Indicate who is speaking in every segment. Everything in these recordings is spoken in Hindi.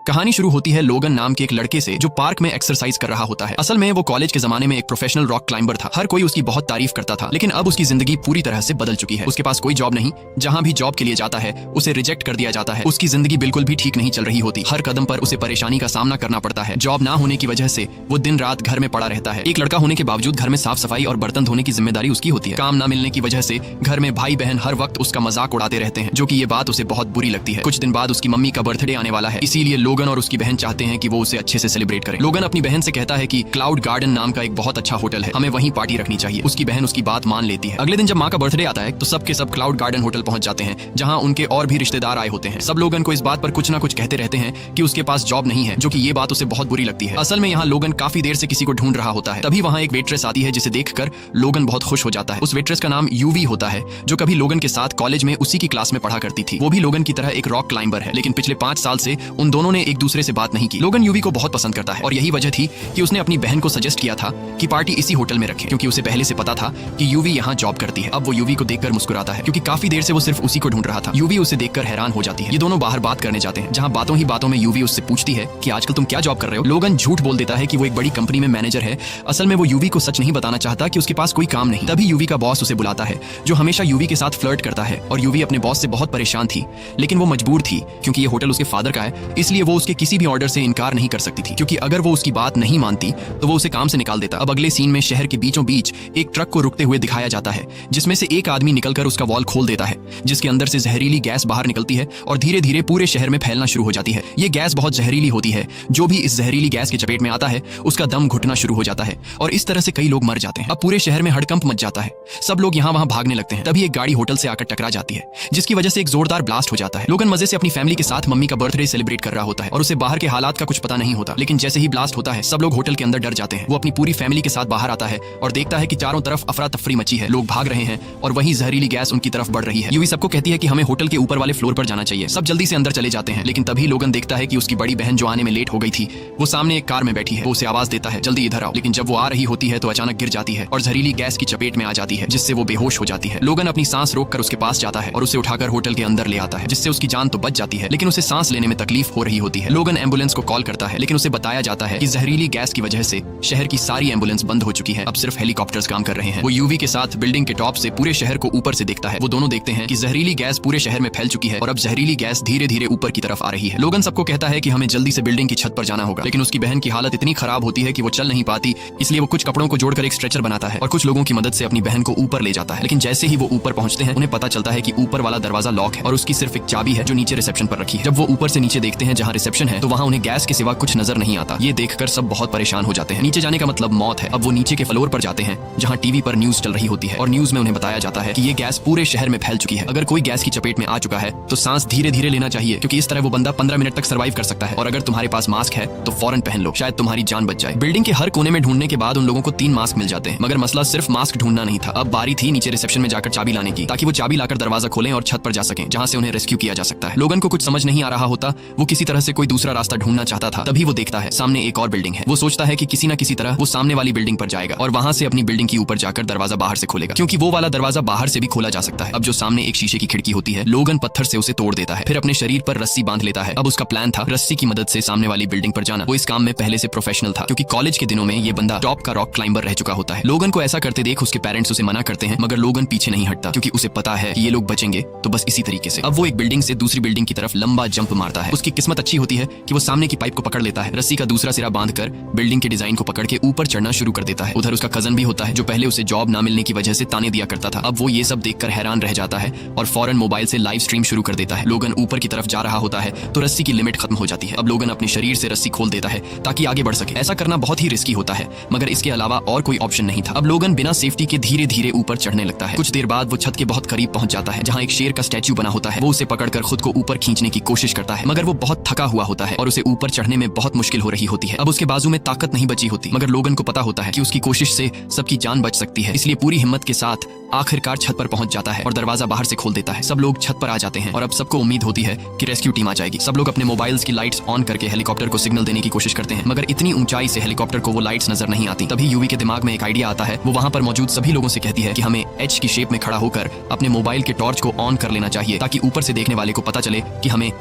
Speaker 1: कहानी शुरू होती है लोगन नाम के एक लड़के से जो पार्क में एक्सरसाइज कर रहा होता है। असल में वो कॉलेज के जमाने में एक प्रोफेशनल रॉक क्लाइंबर था। हर कोई उसकी बहुत तारीफ करता था, लेकिन अब उसकी जिंदगी पूरी तरह से बदल चुकी है। उसके पास कोई जॉब नहीं, जहां भी जॉब के लिए जाता है उसे रिजेक्ट कर दिया जाता है। उसकी जिंदगी बिल्कुल भी ठीक नहीं चल रही होती। हर कदम पर उसे परेशानी का सामना करना पड़ता है। जॉब ना होने की वजह से वो दिन रात घर में पड़ा रहता है। एक लड़का होने के बावजूद घर में साफ सफाई और बर्तन धोने की जिम्मेदारी उसकी होती है। काम ना मिलने की वजह से घर में भाई बहन हर वक्त उसका मजाक उड़ाते रहते हैं, जो कि ये बात उसे बहुत बुरी लगती है। कुछ दिन बाद उसकी मम्मी का बर्थडे आने वाला है, इसीलिए लोगन और उसकी बहन चाहते हैं कि वो उसे अच्छे से सेलिब्रेट करें। लोगन अपनी बहन से कहता है कि क्लाउड गार्डन नाम का एक बहुत अच्छा होटल है, हमें वहीं पार्टी रखनी चाहिए। उसकी बहन उसकी बात मान लेती है। अगले दिन जब माँ का बर्थडे आता है तो सब के सब क्लाउड गार्डन होटल पहुंच जाते हैं, जहां उनके और भी रिश्तेदार आए होते हैं। सब लोगन को इस बात पर कुछ ना कुछ कहते रहते हैं कि उसके पास जॉब नहीं है, जो कि ये बात उसे बहुत बुरी लगती है। असल में यहाँ लोगन काफी देर से किसी को ढूंढ रहा होता है। तभी वहाँ एक वेट्रेस आती है, जिसे देखकर लोगन बहुत खुश हो जाता है। उस वेट्रेस का नाम यूवी होता है, जो कभी लोगन के साथ कॉलेज में उसी की क्लास में पढ़ा करती थी। वो भी लोगन की तरह एक रॉक क्लाइंबर है, लेकिन पिछले 5 साल से उन दोनों ने एक दूसरे से बात नहीं की। लोगन यूवी को बहुत पसंद करता है और यही वजह थी कि उसने अपनी बहन को सजेस्ट किया था कि पार्टी इसी होटल में रखें, क्योंकि उसे पहले से पता था कि यूवी यहाँ जॉब करती है। अब वो यूवी को देखकर मुस्कुराता है, क्योंकि काफी देर से वो सिर्फ उसी को ढूंढ रहा था। यूवी उसे देखकर हैरान हो जाती है। ये दोनों बाहर बात करने जाते हैं, जहाँ बातों ही बातों में यूवी उससे पूछती है कि आजकल तुम क्या जॉब कर रहे हो। लोगन झूठ बोल देता है कि वो एक बड़ी कंपनी में मैनेजर है। असल में वो यूवी को सच नहीं बताना चाहता कि उसके पास कोई काम नहीं। तभी यूवी का बॉस उसे बुलाता है, जो हमेशा यूवी के साथ फ्लर्ट करता है, और यूवी अपने बॉस से बहुत परेशान थी, लेकिन वो मजबूर थी क्योंकि ये होटल उसके फादर का है। इसलिए वो उसके किसी भी ऑर्डर से इनकार नहीं कर सकती थी, क्योंकि अगर वो उसकी बात नहीं मानती तो वो उसे काम से निकाल देता। अब अगले सीन में शहर के बीचों बीच एक ट्रक को रुकते हुए दिखाया जाता है, जिसमें से एक आदमी निकलकर उसका वॉल खोल देता है, जिसके अंदर से जहरीली गैस बाहर निकलती है और धीरे धीरे पूरे शहर में फैलना शुरू हो जाती है। ये गैस बहुत जहरीली होती है। जो भी इस जहरीली गैस की चपेट में आता है उसका दम घुटना शुरू हो जाता है, और इस तरह से कई लोग मर जाते हैं। अब पूरे शहर में हड़कंप मच जाता है। सब लोग यहाँ वहाँ भागने लगते हैं। तभी एक गाड़ी होटल से आकर टकरा जाती है, जिसकी वजह से एक जोरदार ब्लास्ट हो जाता है। लोगन मजे से अपनी फैमिली के साथ मम्मी का बर्थडे सेलिब्रेट कर रहा होता है और उसे बाहर के हालात का कुछ पता नहीं होता। लेकिन जैसे ही ब्लास्ट होता है सब लोग होटल के अंदर डर जाते हैं। वो अपनी पूरी फैमिली के साथ बाहर आता है और देखता है कि चारों तरफ अफरा तफरी मची है। लोग भाग रहे हैं और वहीं जहरीली गैस उनकी तरफ बढ़ रही है। यूवी सबको कहती है कि हमें होटल के ऊपर वाले फ्लोर पर जाना चाहिए। सब जल्दी से अंदर चले जाते हैं, लेकिन तभी लोगन देखता है कि उसकी बड़ी बहन जो आने में लेट हो गई थी, वो सामने एक कार में बैठी है। वो उसे आवाज देता है, जल्दी इधर आओ। लेकिन जब वो आ रही होती है तो अचानक गिर जाती है और जहरीली गैस की चपेट में आ जाती है, जिससे वो बेहोश हो जाती है। लोगन अपनी सांस रोककर उसके पास जाता है और उसे उठाकर होटल के अंदर ले आता है, जिससे उसकी जान तो बच जाती है, लेकिन उसे सांस लेने में तकलीफ हो रही होती है। लोगन एम्बुलेंस को कॉल करता है, लेकिन उसे बताया जाता है कि जहरीली गैस की वजह से शहर की सारी एम्बुलेंस बंद हो चुकी है। अब सिर्फ हेलीकॉप्टर्स काम कर रहे हैं। वो यूवी के साथ बिल्डिंग के टॉप से पूरे शहर को ऊपर से देखता है। वो दोनों देखते हैं कि जहरीली गैस पूरे शहर में फैल चुकी है और अब जहरीली गैस धीरे धीरे ऊपर की तरफ आ रही है। लोगन सबको कहता है कि हमें जल्दी से बिल्डिंग की छत पर जाना होगा, लेकिन उसकी बहन की हालत इतनी खराब होती है कि वो चल नहीं पाती। इसलिए वो कुछ कपड़ों को जोड़कर एक स्ट्रेचर बनाता है और कुछ लोगों की मदद से अपनी बहन को ऊपर ले जाता है। लेकिन जैसे ही वो ऊपर पहुंचते हैं उन्हें पता चलता है कि ऊपर वाला दरवाजा लॉक है और उसकी सिर्फ एक चाबी है जो नीचे रिसेप्शन पर रखी है। जब वो ऊपर से नीचे देखते हैं जहाँ रिसेप्शन है, तो वहाँ उन्हें गैस के सिवा कुछ नजर नहीं आता। ये देखकर सब बहुत परेशान हो जाते हैं। नीचे जाने का मतलब मौत है। अब वो नीचे के फ्लोर पर जाते हैं, जहाँ टीवी पर न्यूज चल रही होती है और न्यूज में उन्हें बताया जाता है कि ये गैस पूरे शहर में फैल चुकी है। अगर कोई गैस की चपेट में आ चुका है तो सांस धीरे धीरे लेना चाहिए, क्योंकि इस तरह वो बंदा 15 मिनट तक सर्वाइव कर सकता है। और अगर तुम्हारे पास मास्क है तो फौरन पहन लो, शायद तुम्हारी जान बच जाए। बिल्डिंग के हर कोने में ढूंढने के बाद उन लोगों को 3 मास्क मिल जाते हैं, मगर मसला सिर्फ मास्क ढूंढना नहीं था। अब बारी थी नीचे रिसेप्शन में जाकर चाबी लाने की, ताकि वो चाबी लाकर दरवाजा खोलें और छत पर जा सकें, जहां से उन्हें रेस्क्यू किया जा सकता है। लोगन को कुछ समझ नहीं आ रहा होता। वो किसी तरह से कोई दूसरा रास्ता ढूंढना चाहता था। तभी वो देखता है सामने एक और बिल्डिंग है। वो सोचता है कि किसी न किसी तरह वो सामने वाली बिल्डिंग पर जाएगा और वहां से अपनी बिल्डिंग की ऊपर जाकर दरवाजा बाहर से खोलेगा, क्योंकि वो वाला दरवाजा बाहर से भी खोला जा सकता है। अब जो सामने एक शीशे की खिड़की होती है, लोगन पत्थर से उसे तोड़ देता है, फिर अपने शरीर पर रस्सी बांध लेता है। अब उसका प्लान था रस्सी की मदद से सामने वाली बिल्डिंग पर जाना। वो इस काम में पहले से प्रोफेशनल था, क्योंकि कॉलेज के दिनों में ये बंदा टॉप का रॉक क्लाइंबर रह चुका होता है। लोगन को ऐसा करते देख उसके पेरेंट्स उसे मना करते हैं, मगर लोगन पीछे नहीं हटता, क्योंकि उसे पता है कि ये लोग बचेंगे तो बस इसी तरीके से। अब वो एक बिल्डिंग से दूसरी बिल्डिंग की तरफ लंबा जंप मारता है। उसकी किस्मत अच्छी होती है कि वो सामने की पाइप को पकड़ लेता है। रस्सी का दूसरा सिरा बांधकर बिल्डिंग के डिजाइन को पकड़ के ऊपर चढ़ना शुरू कर देता है। उधर उसका कजन भी होता है, जो पहले उसे जॉब ना मिलने की वजह से ताने दिया करता था। अब वो ये सब देखकर हैरान रह जाता है और फौरन मोबाइल से लाइव स्ट्रीम शुरू कर देता है। लोगन ऊपर की तरफ जा रहा होता है तो रस्सी की लिमिट खत्म हो जाती है। अब लोगन अपने शरीर से रस्सी खोल देता है ताकि आगे बढ़ सके। ऐसा करना बहुत ही रिस्की होता है, मगर इसके अलावा और कोई ऑप्शन नहीं था। अब लोगन बिना सेफ्टी के धीरे धीरे ऊपर चढ़ने लगता है। कुछ देर बाद वो छत के बहुत करीब पहुंच जाता है, जहाँ एक शेर का स्टैच्यू बना होता है। वो उसे पकड़कर खुद को ऊपर खींचने की कोशिश करता है, मगर वो बहुत थका हुआ होता है और उसे ऊपर चढ़ने में बहुत मुश्किल हो रही होती है। अब उसके बाजू में ताकत नहीं बची होती, मगर लोगन को पता होता है कि उसकी कोशिश से सबकी जान बच सकती है, इसलिए पूरी हिम्मत के साथ आखिरकार छत पर पहुंच जाता है और दरवाजा बाहर से खोल देता है। सब लोग छत पर आ जाते हैं और अब सबको उम्मीद होती है कि रेस्क्यू टीम आ जाएगी। सब लोग अपने मोबाइल्स की लाइट्स ऑन करके हेलीकॉप्टर को सिग्नल देने की कोशिश करते हैं, मगर इतनी ऊंचाई से हेलीकॉप्टर को वो लाइट्स नजर नहीं आती। तभी यूवी के दिमाग में एक आइडिया आता है। वो वहां पर मौजूद सभी लोगों से कहती है कि हमें एच की शेप में खड़ा होकर अपने मोबाइल के टॉर्च को ऑन कर लेना चाहिए, ताकि ऊपर से देखने वाले को पता चले कि हमें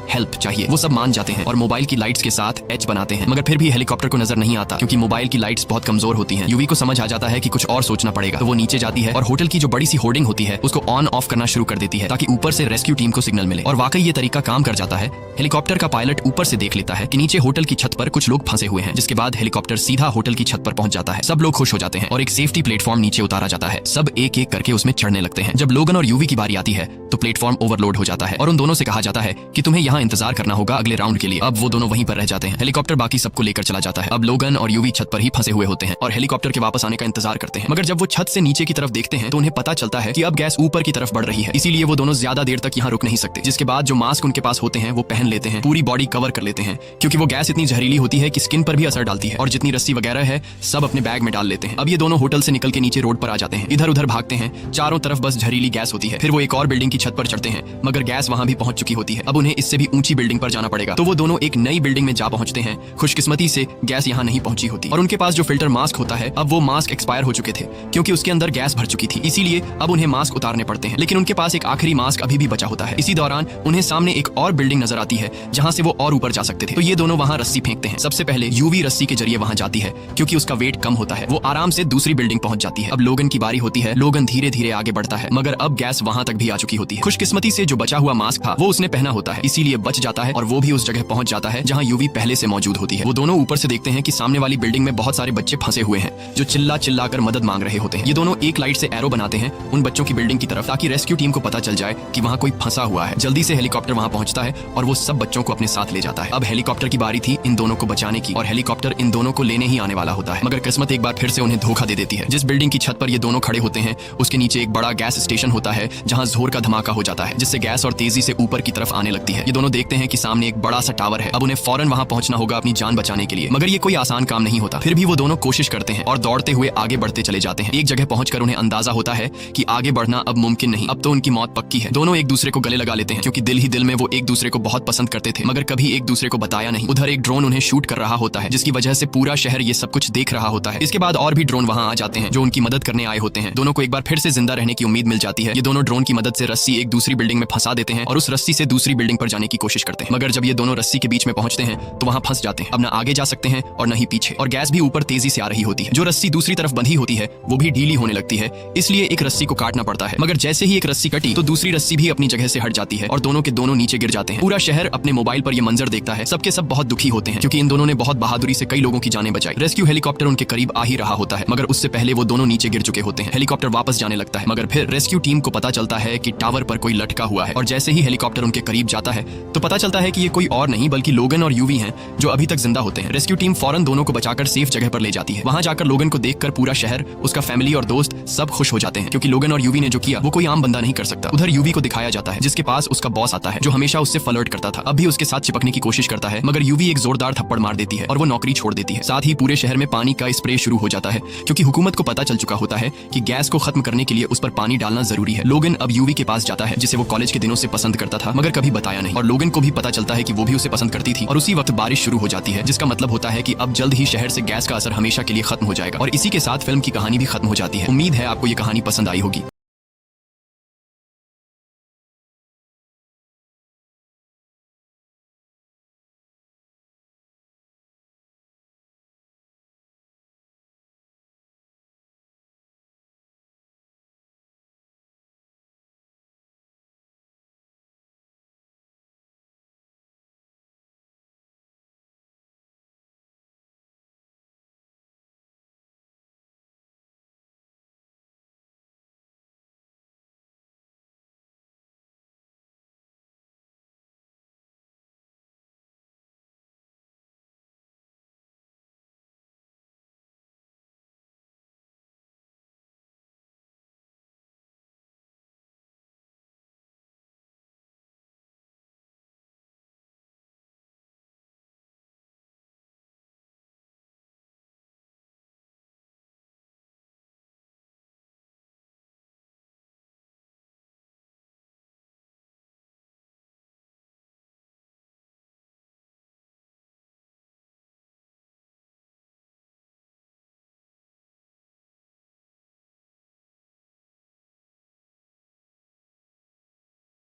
Speaker 1: हेल्प चाहिए। वो सब मान जाते हैं और मोबाइल की लाइट्स के साथ एच बनाते हैं, मगर फिर भी हेलीकॉप्टर को नजर नहीं आता क्योंकि मोबाइल की लाइट्स बहुत कमजोर होती हैं। यूवी को समझ आ जाता है कि कुछ और सोचना पड़ेगा, तो वो नीचे जाती है और होटल की जो बड़ी सी होर्डिंग होती है उसको ऑन ऑफ करना शुरू कर देती है ताकि ऊपर से रेस्क्यू टीम को सिग्नल मिले। और वाकई ये तरीका काम कर जाता है। हेलीकॉप्टर का पायलट ऊपर से देख लेता है कि नीचे होटल की छत पर कुछ लोग फंसे हुए हैं, जिसके बाद हेलीकॉप्टर सीधा होटल की छत पर पहुंच जाता है। सब लोग खुश हो जाते हैं और एक सेफ्टी प्लेटफॉर्म नीचे उतारा जाता है। सब एक एक करके उसमें चढ़ने लगते हैं। जब लोगन और यूवी की बारी आती है तो प्लेटफॉर्म ओवरलोड हो जाता है और उन दोनों से कहा जाता है कि तुम्हें यहाँ इंतजार करना होगा अगले राउंड के लिए। अब वो दोनों वहीं पर रह जाते हैं। हेलीकॉप्टर बाकी सबको लेकर चला जाता है। अब लोगन और यूवी छत पर ही फंसे हुए होते हैं और हेलीकॉप्टर के वापस आने का इंतजार करते हैं, मगर जब वो छत से नीचे की तरफ देखते हैं तो उन्हें पता चलता है कि अब गैस ऊपर की तरफ बढ़ रही है, इसीलिए वो दोनों ज्यादा देर तक यहाँ रुक नहीं सकते। जिसके बाद जो मास्क उनके पास होते हैं वो पहन लेते हैं, पूरी बॉडी कवर कर लेते हैं क्योंकि वो गैस इतनी जहरीली होती है कि स्किन पर भी असर डालती है, और जितनी रस्सी वगैरह है सब अपने बैग में डाल लेते हैं। अब ये दोनों होटल से निकल के नीचे रोड पर आ जाते हैं, इधर उधर भागते हैं, चारों तरफ बस जहरीली गैस होती है। फिर वो एक और बिल्डिंग की छत पर चढ़ते हैं, मगर गैस वहां भी पहुंच चुकी होती है। अब उन्हें इससे भी ऊंची बिल्डिंग पर जाना पड़ेगा, तो वो दोनों एक नई बिल्डिंग में जा पहुंचते हैं। खुशकिस्मती से गैस यहाँ नहीं पहुंची होती और उनके पास जो फिल्टर मास्क होता है अब वो मास्क एक्सपायर हो चुके थे क्योंकि उसके अंदर गैस भर चुकी थी, इसीलिए अब उन्हें मास्क उतारने पड़ते हैं। लेकिन उनके पास एक आखिरी मास्क अभी भी बचा होता है। इसी दौरान उन्हें सामने एक और बिल्डिंग नजर आती है जहां से वो और ऊपर जा सकते थे, तो ये दोनों वहां रस्सी फेंकते हैं। सबसे पहले यूवी रस्सी के जरिए वहां जाती है क्योंकि उसका वेट कम होता है, वो आराम से दूसरी बिल्डिंग पहुंच जाती है। अब लोगन की बारी होती है। लोगन धीरे धीरे आगे बढ़ता है, मगर अब गैस वहां तक भी आ चुकी होती है। खुशकिस्मती से जो बचा हुआ मास्क था वो उसने पहना होता है, इसीलिए बच जाता है और वो भी उस जगह पहुंच जाता है जहां यूवी पहले से मौजूद होती है। वो दोनों ऊपर से देखते हैं कि सामने वाली बिल्डिंग में बहुत सारे बच्चे फंसे हुए हैं जो चिल्ला चिल्ला कर मदद मांग रहे होते हैं। ये दोनों एक लाइट से एरो बनाते हैं उन बच्चों की बिल्डिंग की तरफ ताकि रेस्क्यू टीम को पता चल जाए कि वहां कोई फंसा हुआ है। जल्दी से हेलीकॉप्टर वहां पहुंचता है और वो सब बच्चों को अपने साथ ले जाता है। अब हेलीकॉप्टर की बारी थी इन दोनों को बचाने की और हेलीकॉप्टर इन दोनों को लेने ही आने वाला होता है, मगर किस्मत एक बार फिर से उन्हें धोखा दे देती है। जिस बिल्डिंग की छत पर ये दोनों खड़े होते हैं उसके नीचे एक बड़ा गैस स्टेशन होता है जहां जोर का धमाका हो जाता है, जिससे गैस और तेजी से ऊपर की तरफ आने लगती है। ये दोनों देखते हैं कि सामने एक बड़ा सा टावर है। अब उन्हें फौरन वहां पहुंचना होगा अपनी जान बचाने के लिए, मगर ये कोई आसान काम नहीं होता। फिर भी वो दोनों कोशिश करते हैं और दौड़ते हुए आगे बढ़ते चले जाते हैं। एक जगह पहुंचकर उन्हें अंदाजा होता है कि आगे बढ़ना अब मुमकिन नहीं, अब तो उनकी मौत पक्की है। दोनों एक दूसरे को गले लगा लेते हैं क्योंकि दिल ही दिल में वो एक दूसरे को बहुत पसंद करते थे, मगर कभी एक दूसरे को बताया नहीं। उधर एक ड्रोन उन्हें शूट कर रहा होता है जिसकी वजह से पूरा शहर ये सब कुछ देख रहा होता है। इसके बाद और भी ड्रोन वहां आ जाते हैं जो उनकी मदद करने आए होते हैं। दोनों को एक बार फिर से जिंदा रहने की उम्मीद मिल जाती है। ये दोनों ड्रोन की मदद से रस्सी एक दूसरी बिल्डिंग में फंसा देते हैं और उस रस्सी से दूसरी बिल्डिंग पर जाने की कोशिश करते हैं, मगर जब ये दोनों रस्सी के बीच में पहुंचते हैं तो वहां फंस जाते हैं। अब न आगे जा सकते हैं और न ही पीछे, और गैस भी ऊपर तेजी से आ रही होती है। जो रस्सी दूसरी तरफ बंधी होती है वो भी ढीली होने लगती है, इसलिए एक रस्सी को काटना पड़ता है, मगर जैसे ही एक रस्सी कटी तो दूसरी रस्सी भी अपनी जगह से हट जाती है और दोनों के दोनों नीचे गिर जाते हैं। पूरा शहर अपने मोबाइल पर ये मंजर देखता है। सबके सब बहुत दुखी होते हैं क्योंकि इन दोनों ने बहुत बहादुरी से कई लोगों की जानें बचाई। रेस्क्यू हेलीकॉप्टर उनके करीब आ ही रहा होता है, मगर उससे पहले वो दोनों नीचे गिर चुके होते हैं। हेलीकॉप्टर वापस जाने लगता है, मगर फिर रेस्क्यू टीम को पता चलता है कि टावर पर कोई लटका हुआ है, और जैसे ही हेलीकॉप्टर उनके करीब जाता है तो पता चलता है कि ये कोई और नहीं बल्कि लोगन और यूवी हैं जो अभी तक जिंदा होते हैं। रेस्क्यू टीम फौरन दोनों को बचाकर सेफ जगह पर ले जाती है। वहां जाकर लोगन को देखकर पूरा शहर, उसका फैमिली और दोस्त सब खुश हो जाते हैं क्योंकि लोगन और यूवी ने जो किया वो कोई आम बंदा नहीं कर सकता। उधर यूवी को दिखाया जाता है जिसके पास उसका बॉस आता है जो हमेशा उससे फ्लर्ट करता था। अब भी उसके साथ चिपकने की कोशिश करता है, मगर यूवी एक जोरदार थप्पड़ मार देती है और वो नौकरी छोड़ देती है। साथ ही पूरे शहर में पानी का स्प्रे शुरू हो जाता है क्योंकि हुकूमत को पता चल चुका होता है कि गैस को खत्म करने के लिए उस पर पानी डालना जरूरी है। लोगन अब यूवी के पास जाता है जिसे वो कॉलेज के दिनों से पसंद करता था, मगर कभी बताया नहीं, और लोगन को भी पता चलता है कि वो भी उसे पसंद करती थी। और उसी वक्त बारिश शुरू हो जाती है जिसका मतलब होता है कि अब जल्द ही शहर से गैस का असर हमेशा के लिए खत्म हो जाएगा। और इसी के साथ फिल्म की कहानी भी खत्म हो जाती है। उम्मीद है आपको ये कहानी पसंद आई होगी।